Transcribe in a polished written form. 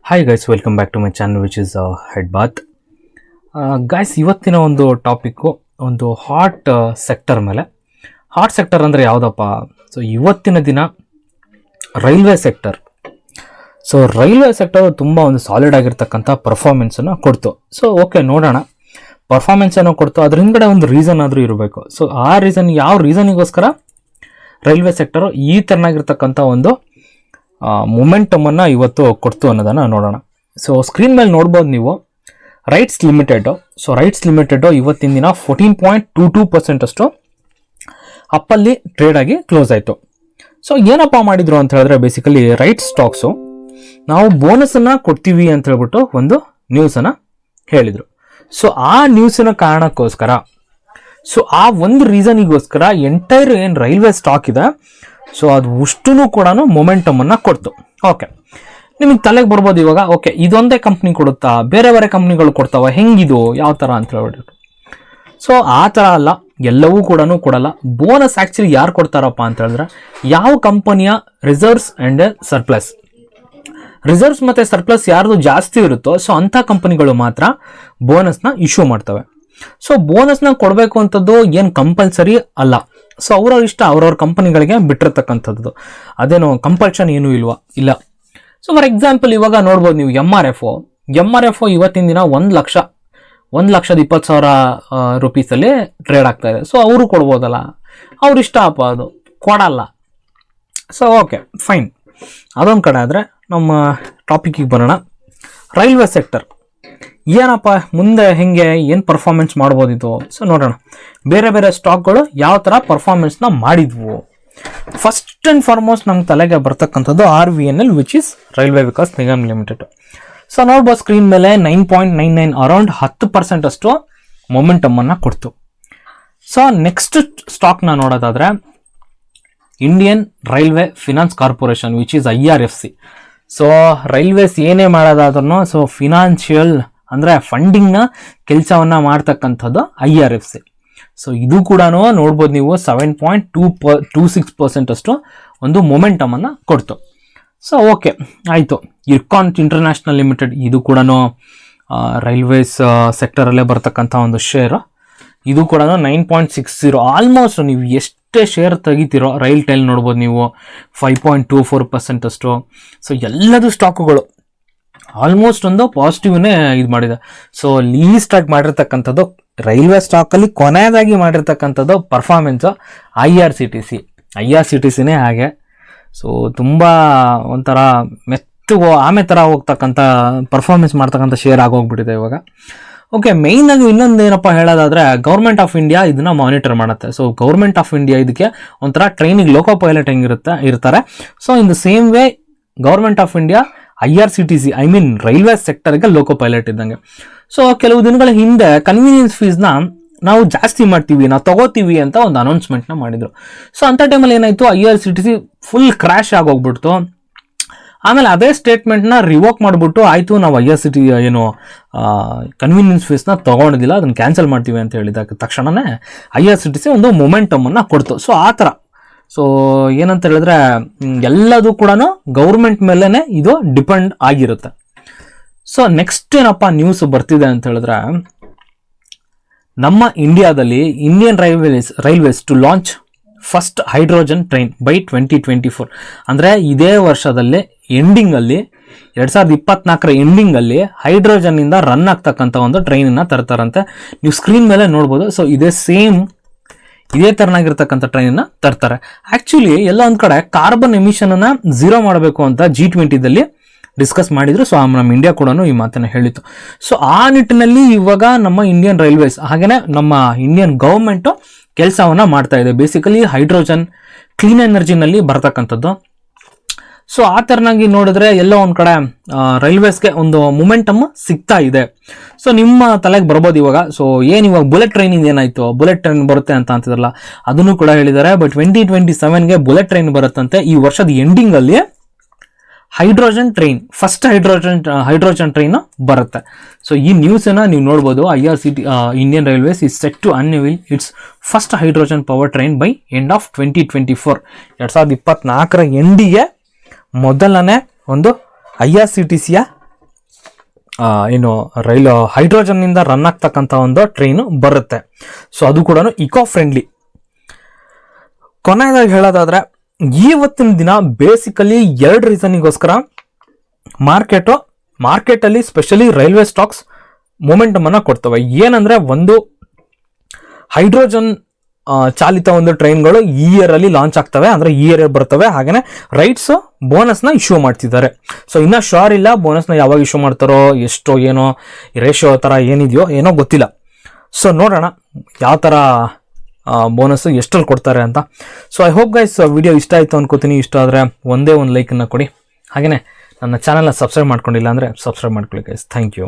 Hi guys, welcome back to my channel which is head bath. Guys, ಇವತ್ತಿನ ಒಂದು topic ಒಂದು hot sector ಮೇಲೆ. Hot sector ಅಂದರೆ ಯಾವುದಪ್ಪ? ಸೊ ಇವತ್ತಿನ ದಿನ railway sector. So railway sector ತುಂಬ ಒಂದು ಸಾಲಿಡ್ ಆಗಿರ್ತಕ್ಕಂಥ ಪರ್ಫಾರ್ಮೆನ್ಸನ್ನು ಕೊಡ್ತು. ಸೊ ಓಕೆ, ನೋಡೋಣ. ಪರ್ಫಾರ್ಮೆನ್ಸನ್ನು ಕೊಡ್ತು, ಅದ್ರ ಹಿಂದ್ಗಡೆ ಒಂದು ರೀಸನ್ ಆದರೂ ಇರಬೇಕು. ಸೊ ಆ ರೀಸನ್, ಯಾವ ರೀಸನಿಗೋಸ್ಕರ ರೈಲ್ವೆ ಸೆಕ್ಟರು ಈ ಥರನಾಗಿರ್ತಕ್ಕಂಥ ಒಂದು ಮೊಮೆಂಟಮನ್ನು ಇವತ್ತು ಕೊಡ್ತು ಅನ್ನೋದನ್ನು ನೋಡೋಣ. ಸೊ ಸ್ಕ್ರೀನ್ ಮೇಲೆ ನೋಡ್ಬೋದು ನೀವು, rights limited. So rights limited ಇವತ್ತಿನ ದಿನ 14.22% ಅಷ್ಟು ಅಪ್ಪಲ್ಲಿ ಟ್ರೇಡ್ ಆಗಿ ಕ್ಲೋಸ್ ಆಯಿತು. ಸೊ ಏನಪ್ಪ ಮಾಡಿದ್ರು ಅಂತ ಹೇಳಿದ್ರೆ, ಬೇಸಿಕಲಿ ರೈಟ್ ಸ್ಟಾಕ್ಸು ನಾವು ಬೋನಸನ್ನು ಕೊಡ್ತೀವಿ ಅಂತ ಹೇಳ್ಬಿಟ್ಟು ಒಂದು ನ್ಯೂಸನ್ನು ಹೇಳಿದರು. ಸೊ ಆ ನ್ಯೂಸಿನ ಕಾರಣಕ್ಕೋಸ್ಕರ, ಸೊ ಆ ಒಂದು ರೀಸನಿಗೋಸ್ಕರ ಎಂಟೈರ್ ಏನು ರೈಲ್ವೆ ಸ್ಟಾಕ್ ಇದೆ, ಸೊ ಅದು ಅಷ್ಟೂ ಕೂಡ ಮೊಮೆಂಟಮನ್ನು ಕೊಡ್ತು. ಓಕೆ, ನಿಮಗೆ ತಲೆಗೆ ಬರ್ಬೋದು ಇವಾಗ, ಓಕೆ ಇದೊಂದೇ ಕಂಪ್ನಿ ಕೊಡುತ್ತಾ, ಬೇರೆ ಬೇರೆ ಕಂಪ್ನಿಗಳು ಕೊಡ್ತಾವ, ಹೆಂಗಿದು, ಯಾವ ಥರ ಅಂತ ಹೇಳ್ಬಿಟ್ಟು. ಸೊ ಆ ಥರ ಅಲ್ಲ, ಎಲ್ಲವೂ ಕೂಡ ಕೊಡಲ್ಲ. ಬೋನಸ್ ಆ್ಯಕ್ಚುಲಿ ಯಾರು ಕೊಡ್ತಾರಪ್ಪ ಅಂತ ಹೇಳಿದ್ರೆ, ಯಾವ ಕಂಪನಿಯ ರಿಸರ್ವ್ಸ್ ಆ್ಯಂಡ್ ಸರ್ಪ್ಲಸ್, ರಿಸರ್ವ್ಸ್ ಮತ್ತು ಸರ್ಪ್ಲಸ್ ಯಾರ್ದು ಜಾಸ್ತಿ ಇರುತ್ತೋ, ಸೊ ಅಂಥ ಕಂಪನಿಗಳು ಮಾತ್ರ ಬೋನಸ್ನ ಇಶ್ಯೂ ಮಾಡ್ತವೆ. ಸೊ ಬೋನಸ್ನ ಕೊಡಬೇಕು ಅಂತದ್ದು ಏನು ಕಂಪಲ್ಸರಿ ಅಲ್ಲ. ಸೊ ಅವ್ರವ್ರ ಇಷ್ಟ, ಅವ್ರವ್ರ ಕಂಪನಿಗಳಿಗೆ ಬಿಟ್ಟಿರ್ತಕ್ಕಂಥದ್ದು, ಅದೇನು ಕಂಪಲ್ಷನ್ ಏನೂ ಇಲ್ಲ. ಸೊ ಫಾರ್ ಎಕ್ಸಾಂಪಲ್ ಇವಾಗ ನೋಡ್ಬೋದು ನೀವು, ಎಮ್ ಆರ್ ಎಫ್ ಇವತ್ತಿನ ದಿನ 1,20,000 ರೂಪೀಸಲ್ಲಿ ಟ್ರೇಡ್ ಆಗ್ತಾ ಇದೆ. ಸೊ ಅವರು ಕೊಡ್ಬೋದಲ್ಲ, ಅವ್ರ ಇಷ್ಟ ಅಪ್ಪ, ಅದು ಕೊಡಲ್ಲ. ಸೊ ಓಕೆ ಫೈನ್, ಅದೊಂದು ಕಡೆ ಆದರೆ ನಮ್ಮ ಟಾಪಿಕ್ಕಿಗೆ ಬರೋಣ. ರೈಲ್ವೆ ಸೆಕ್ಟರ್ ಏನಪ್ಪ ಮುಂದೆ ಹೆಂಗೆ ಏನು ಪರ್ಫಾರ್ಮೆನ್ಸ್ ಮಾಡ್ಬೋದಿತ್ತು? ಸೊ ನೋಡೋಣ, ಬೇರೆ ಬೇರೆ ಸ್ಟಾಕ್ಗಳು ಯಾವ ಥರ ಪರ್ಫಾರ್ಮೆನ್ಸ್ನ ಮಾಡಿದ್ವು. ಫಸ್ಟ್ ಆ್ಯಂಡ್ ಫಾರ್ಮೋಸ್ಟ್ ನಮ್ಮ ತಲೆಗೆ ಬರ್ತಕ್ಕಂಥದ್ದು RVNL, which is railway Vikas Nigam limited. So ನೋಡ್ಬೋದು ಸ್ಕ್ರೀನ್ ಮೇಲೆ 9.99 ಅರೌಂಡ್ 10% ಅಷ್ಟು ಮೊಮೆಂಟಮನ್ನು ಕೊಡ್ತು. ಸೊ ನೆಕ್ಸ್ಟ್ ಸ್ಟಾಕ್ನ ನೋಡೋದಾದರೆ Indian railway finance corporation, which is IRFC. So railways ಏನೇ ಮಾಡೋದಾದ್ರೂ, ಸೊ ಫಿನಾನ್ಷಿಯಲ್ ಅಂದರೆ ಫಂಡಿಂಗ್ನ ಕೆಲಸವನ್ನು ಮಾಡ್ತಕ್ಕಂಥದ್ದು IRFC. ಸೊ ಇದು ಕೂಡ ನೋಡ್ಬೋದು ನೀವು, 7.26% ಅಷ್ಟು ಒಂದು ಮೊಮೆಂಟಮನ್ನು ಕೊಡ್ತು. ಸೊ ಓಕೆ ಆಯಿತು. ಇರ್ಕಾನ್ ಇಂಟರ್ನ್ಯಾಷನಲ್ ಲಿಮಿಟೆಡ್, ಇದು ಕೂಡ ರೈಲ್ವೇಸ್ ಸೆಕ್ಟರಲ್ಲೇ ಬರ್ತಕ್ಕಂಥ ಒಂದು ಶೇರು. ಇದು ಕೂಡ 9.60, ಆಲ್ಮೋಸ್ಟ್ ನೀವು ಎಷ್ಟೇ ಶೇರ್ ತೆಗಿತೀರೋ ರೈಲ್ ಟೈಲ್ ನೋಡ್ಬೋದು ನೀವು, 5.24% ಅಷ್ಟು. ಸೊ ಎಲ್ಲದು ಸ್ಟಾಕುಗಳು ಆಲ್ಮೋಸ್ಟ್ ಒಂದು ಪಾಸಿಟಿವ್ನೇ ಇದು ಮಾಡಿದೆ. ಸೊ ಲೀಸ್ಟಾಗಿ ಮಾಡಿರ್ತಕ್ಕಂಥದ್ದು ರೈಲ್ವೆ ಸ್ಟಾಕಲ್ಲಿ ಕೊನೆಯದಾಗಿ ಮಾಡಿರ್ತಕ್ಕಂಥದ್ದು ಪರ್ಫಾರ್ಮೆನ್ಸು IRCTC ಹಾಗೆ. ಸೊ ತುಂಬ ಒಂಥರ ಮೆತ್ತಗೋ ಆಮೆ ಥರ ಹೋಗ್ತಕ್ಕಂಥ ಪರ್ಫಾರ್ಮೆನ್ಸ್ ಮಾಡ್ತಕ್ಕಂಥ ಶೇರ್ ಆಗೋಗ್ಬಿಟ್ಟಿದೆ ಇವಾಗ. ಓಕೆ, ಮೇಯ್ನಾಗಿ ಇನ್ನೊಂದು ಏನಪ್ಪ ಹೇಳೋದಾದರೆ, ಗೌರ್ಮೆಂಟ್ ಆಫ್ ಇಂಡಿಯಾ ಇದನ್ನು ಮಾನಿಟರ್ ಮಾಡುತ್ತೆ. ಸೊ ಗೌರ್ಮೆಂಟ್ ಆಫ್ ಇಂಡಿಯಾ ಇದಕ್ಕೆ ಒಂಥರ ಟ್ರೈನಿಗೆ ಲೋಕೋ ಪೈಲಟ್ ಇರ್ತಾರೆ. So in the same way government of India IRCTC, I mean railway ಸೆಕ್ಟರ್ಗೆ ಲೋಕೋ ಪೈಲಟ್ ಇದ್ದಂಗೆ. ಸೊ ಕೆಲವು ದಿನಗಳ ಹಿಂದೆ ಕನ್ವೀನಿಯನ್ಸ್ ಫೀಸ್ನ ನಾವು ಜಾಸ್ತಿ ಮಾಡ್ತೀವಿ, ನಾವು ತಗೋತೀವಿ ಅಂತ ಒಂದು ಅನೌನ್ಸ್ಮೆಂಟ್ನ ಮಾಡಿದರು. ಸೊ ಅಂಥ ಟೈಮಲ್ಲಿ ಏನಾಯಿತು, IRCTC ಫುಲ್ ಕ್ರ್ಯಾಶ್ ಆಗೋಗ್ಬಿಡ್ತು. ಆಮೇಲೆ ಅದೇ ಸ್ಟೇಟ್ಮೆಂಟ್ನ ರಿವೋಕ್ ಮಾಡಿಬಿಟ್ಟು, ಆಯಿತು ನಾವು ಕನ್ವೀನಿಯನ್ಸ್ ಫೀಸ್ನ ತೊಗೊಂಡಿದ್ದಿಲ್ಲ, ಅದನ್ನು ಕ್ಯಾನ್ಸಲ್ ಮಾಡ್ತೀವಿ ಅಂತ ಹೇಳಿದ ತಕ್ಷಣವೇ IRCTC ಒಂದು ಮೊಮೆಂಟಮನ್ನು ಕೊಡ್ತು. ಸೊ ಆ ಥರ, ಸೊ ಏನಂತ ಹೇಳಿದ್ರೆ ಎಲ್ಲದೂ ಕೂಡ ಗೌರ್ಮೆಂಟ್ ಮೇಲೇ ಇದು ಡಿಪೆಂಡ್ ಆಗಿರುತ್ತೆ. ಸೊ ನೆಕ್ಸ್ಟ್ ಏನಪ್ಪ ನ್ಯೂಸ್ ಬರ್ತಿದೆ ಅಂತ ಹೇಳಿದ್ರೆ, ನಮ್ಮ ಇಂಡಿಯಾದಲ್ಲಿ Indian Railways to launch first hydrogen train by 2024. ಅಂದರೆ ಇದೇ ವರ್ಷದಲ್ಲಿ ಎಂಡಿಂಗಲ್ಲಿ, 2024 ಎಂಡಿಂಗಲ್ಲಿ ಹೈಡ್ರೋಜನ್ನಿಂದ ರನ್ ಆಗ್ತಕ್ಕಂಥ ಒಂದು ಟ್ರೈನನ್ನು ತರ್ತಾರಂತೆ. ನೀವು ಸ್ಕ್ರೀನ್ ಮೇಲೆ ನೋಡ್ಬೋದು. ಸೊ ಇದೇ ಥರನಾಗಿರ್ತಕ್ಕಂಥ ಟ್ರೈನನ್ನು ತರ್ತಾರೆ. ಆ್ಯಕ್ಚುಲಿ ಎಲ್ಲ ಒಂದು ಕಡೆ ಕಾರ್ಬನ್ ಎಮಿಷನನ್ನು 0 ಮಾಡಬೇಕು ಅಂತ G20ದಲ್ಲಿ ಡಿಸ್ಕಸ್ ಮಾಡಿದ್ರು. ಸೊ ನಮ್ಮ ಇಂಡಿಯಾ ಕೂಡ ಈ ಮಾತನ್ನು ಹೇಳಿತ್ತು. ಸೊ ಆ ನಿಟ್ಟಿನಲ್ಲಿ ಇವಾಗ ನಮ್ಮ ಇಂಡಿಯನ್ ರೈಲ್ವೇಸ್ ಹಾಗೆಯೇ ನಮ್ಮ ಇಂಡಿಯನ್ ಗೌರ್ಮೆಂಟು ಕೆಲಸವನ್ನು ಮಾಡ್ತಾ ಇದೆ. ಬೇಸಿಕಲಿ ಹೈಡ್ರೋಜನ್, ಕ್ಲೀನ್ ಎನರ್ಜಿನಲ್ಲಿ ಬರ್ತಕ್ಕಂಥದ್ದು. ಸೊ ಆ ಥರನಾಗಿ ನೋಡಿದ್ರೆ ಎಲ್ಲೋ ಒಂದು ಕಡೆ ರೈಲ್ವೇಸ್ಗೆ ಒಂದು ಮೊಮೆಂಟಮ್ ಸಿಗ್ತಾ ಇದೆ. ಸೊ ನಿಮ್ಮ ತಲೆಗೆ ಬರ್ಬೋದು ಇವಾಗ, ಸೊ ಏನು ಇವಾಗ ಬುಲೆಟ್ ಟ್ರೈನಿಂದ ಏನಾಯಿತು, ಬುಲೆಟ್ ಟ್ರೈನ್ ಬರುತ್ತೆ ಅಂತ ಅಂತಿದ್ರಲ್ಲ, ಅದನ್ನು ಕೂಡ ಹೇಳಿದ್ದಾರೆ. ಬಟ್ 2027ಗೆ ಬುಲೆಟ್ ಟ್ರೈನ್ ಬರುತ್ತಂತೆ. ಈ ವರ್ಷದ ಎಂಡಿಂಗಲ್ಲಿ hydrogen train, first hydrogen train ಬರುತ್ತೆ. ಸೊ ಈ ನ್ಯೂಸನ್ನು ನೀವು ನೋಡ್ಬೋದು. Indian Railways is set to unveil its first hydrogen power train by end of 2024. 2024 ಎಂಡಿಗೆ ಮೊದಲನೇ ಒಂದು IRCTCಯ ಏನು ರೈಲು ಹೈಡ್ರೋಜನ್ನಿಂದ ರನ್ ಆಗ್ತಕ್ಕಂಥ ಒಂದು ಟ್ರೈನು ಬರುತ್ತೆ. ಸೊ ಅದು ಕೂಡ ಇಕೋ ಫ್ರೆಂಡ್ಲಿ. ಕೊನೆಯದಾಗಿ ಹೇಳೋದಾದ್ರೆ ಇವತ್ತಿನ ದಿನ ಬೇಸಿಕಲಿ 2 ರೀಸನ್ಗೋಸ್ಕರ ಮಾರ್ಕೆಟಲ್ಲಿ ಸ್ಪೆಷಲಿ ರೈಲ್ವೆ ಸ್ಟಾಕ್ಸ್ ಮೊಮೆಂಟಮ್ ಅನ್ನ ಕೊಡ್ತವೆ. ಏನಂದ್ರೆ ಒಂದು ಹೈಡ್ರೋಜನ್ ಚಾಲಿತ ಒಂದು ಟ್ರೈನ್ಗಳು ಈ ಇಯರ್ ಅಲ್ಲಿ ಲಾಂಚ್ ಆಗ್ತವೆ, ಅಂದ್ರೆ ಈ ಇಯರ್ ಬರ್ತವೆ. ಹಾಗೇನೆ ರೈಟ್ಸ್ ಬೋನಸ್ನ ಇಶ್ಯೂ ಮಾಡ್ತಿದ್ದಾರೆ. ಸೊ ಇನ್ನ ಶೋರ್ ಇಲ್ಲ ಬೋನಸ್ನ ಯಾವಾಗ ಇಶ್ಯೂ ಮಾಡ್ತಾರೋ, ಎಷ್ಟೋ ಏನೋ ರೇಷಿಯೋ ತರ ಏನಿದೆಯೋ ಏನೋ ಗೊತ್ತಿಲ್ಲ. ಸೊ ನೋಡೋಣ ಯಾವ ತರ ಬೋನಸ್ ಎಷ್ಟಲ್ಲಿ ಕೊಡ್ತಾರೆ ಅಂತ. So I hope guys video ಇಷ್ಟ ಆಯಿತು ಅನ್ಕೋತೀನಿ. ಇಷ್ಟ ಆದರೆ ಒಂದೇ ಒಂದು ಲೈಕನ್ನು ಕೊಡಿ. ಹಾಗೆಯೇ ನನ್ನ ಚಾನಲ್ನ ಸಬ್ಸ್ಕ್ರೈಬ್ ಮಾಡ್ಕೊಂಡಿಲ್ಲ ಅಂದರೆ ಸಬ್ಸ್ಕ್ರೈಬ್ ಮಾಡ್ಕೊಳ್ಳಿ ಗೈಸ್. Thank you.